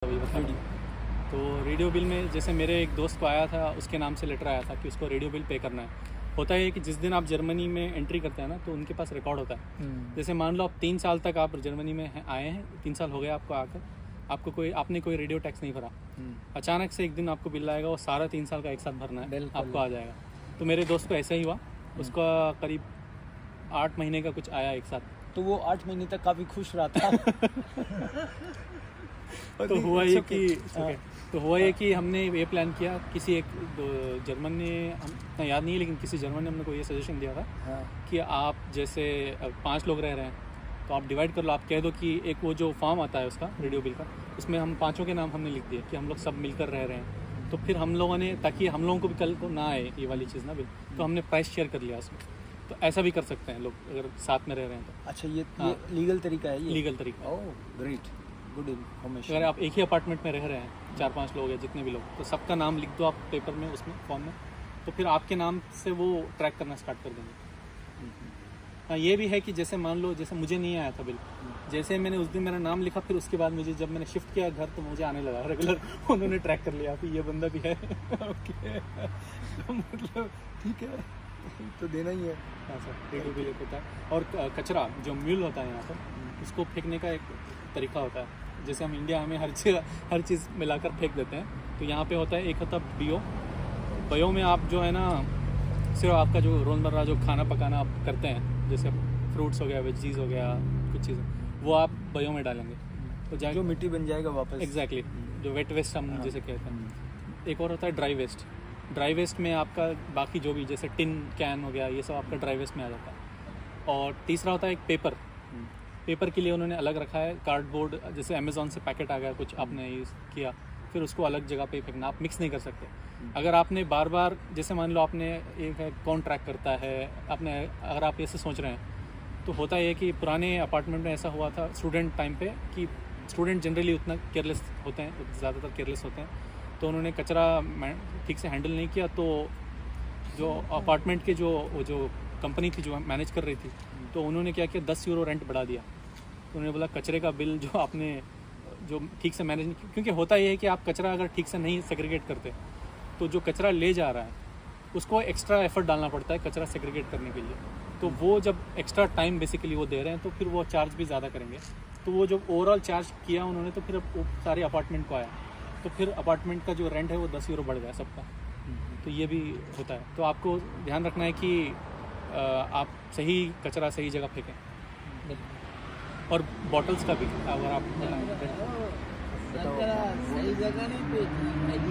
तो radio bill में जैसे मेरे एक दोस्त को आया था, उसके नाम से लेटर आया था कि उसको रेडियो बिल पे करना है। होता है कि जिस दिन आप जर्मनी में एंट्री करते हैं ना, तो उनके पास रिकॉर्ड होता है। जैसे मान लो आप 3 साल तक आप जर्मनी में आए हैं, 3 साल हो गए आपको आकर, आपने कोई रेडियो टैक्स नहीं भरा। अचानक से एक दिन आपको बिल आएगा, वो सारा 3 साल का एक साथ भरना है, आपको आ जाएगा। तो मेरे दोस्त को ऐसा ही हुआ, उसका करीब 8 महीने का कुछ आया एक साथ। तो वो 8 महीने तक काफ़ी खुश रहा था। तो हुआ ये कि हमने ये प्लान किया, किसी एक जर्मन ने, हम याद नहीं है लेकिन किसी जर्मन ने हमने को ये सजेशन दिया था कि आप जैसे 5 लोग रह रहे हैं तो आप डिवाइड कर लो। आप कह दो कि एक वो जो फॉर्म आता है उसका रेडियो बिल का, उसमें हम 5 के नाम हमने लिख दिए कि हम लोग सब मिलकर रह रहे हैं। तो फिर हम लोगों ने, ताकि हम लोगों को भी कल को ना आए ये वाली चीज़ ना बिल, तो हमने प्राइस शेयर कर लिया उसमें। तो ऐसा भी कर सकते हैं लोग अगर साथ में रह रहे हैं तो। अच्छा, ये लीगल तरीका है? ये लीगल तरीका। Oh great, good information. अगर आप एक ही अपार्टमेंट में रह रहे हैं, 4-5 लोग हैं, जितने भी लोग, तो सबका नाम लिख दो आप पेपर में, उसमें फॉर्म में, तो फिर आपके नाम से वो ट्रैक करना स्टार्ट कर देंगे। हाँ, ये भी है कि जैसे मान लो, जैसे मुझे नहीं आया था बिल, जैसे मैंने उस दिन मेरा नाम लिखा, फिर उसके बाद मुझे जब मैंने शिफ्ट किया घर, तो मुझे आने लगा रेगुलर। उन्होंने ट्रैक कर लिया कि ये बंदा भी है। ओके, तो मतलब ठीक है, तो देना ही है। हाँ सर, रेडियो बिल होता है। और कचरा जो म्यूल होता है यहाँ पर, उसको फेंकने का एक तरीका होता है। जैसे हम इंडिया में हर चीज़ मिलाकर फेंक देते हैं, तो यहाँ पे होता है, एक होता है बयो में आप जो है ना, सिर्फ आपका जो रोज़मर्रा जो खाना पकाना आप करते हैं, जैसे फ्रूट्स हो गया, वेजीज हो गया, कुछ चीज़ें, वो आप बयो में डालेंगे तो जो मिट्टी बन जाएगा वापस। एग्जैक्टली, जो वेट वेस्ट हम जैसे कहते हैं। एक और होता है ड्राई वेस्ट। ड्राई वेस्ट में आपका बाकी जो भी, जैसे टिन कैन हो गया, ये सब आपका ड्राई वेस्ट में आ जाता है। और तीसरा होता है एक पेपर के लिए उन्होंने अलग रखा है। कार्डबोर्ड, जैसे अमेज़ॉन से पैकेट आ गया कुछ, आपने यूज़ किया, फिर उसको अलग जगह पे फेंकना, आप मिक्स नहीं कर सकते। अगर आपने बार बार, जैसे मान लो आपने एक कौन ट्रैक करता है, आपने, अगर आप ऐसे सोच रहे हैं, तो होता है कि पुराने अपार्टमेंट में ऐसा हुआ था स्टूडेंट टाइम पे, कि स्टूडेंट जनरली उतना केयरलेस होते हैं, ज़्यादातर केयरलेस होते हैं। तो उन्होंने कचरा ठीक से हैंडल नहीं किया, तो जो अपार्टमेंट के जो कंपनी थी जो मैनेज कर रही थी, तो उन्होंने क्या किया, 10 यूरो रेंट बढ़ा दिया। तो उन्होंने बोला कचरे का बिल जो आपने जो ठीक से मैनेज नहीं, क्योंकि होता ये है कि आप कचरा अगर ठीक से नहीं सेग्रीगेट करते, तो जो कचरा ले जा रहा है उसको एक्स्ट्रा एफर्ट डालना पड़ता है कचरा सेग्रीगेट करने के लिए। तो वो जब एक्स्ट्रा टाइम बेसिकली वो दे रहे हैं, तो फिर वो चार्ज भी ज़्यादा करेंगे। तो वो जो ओवरऑल चार्ज किया उन्होंने, तो फिर वो सारे अपार्टमेंट को आया, तो फिर अपार्टमेंट का जो रेंट है वो 10 यूरो बढ़ गया सबका। तो ये भी होता है। तो आपको ध्यान रखना है कि आप सही कचरा सही जगह फेंकें, और बॉटल्स का भी अगर आप सही जगह नहीं फेंकी।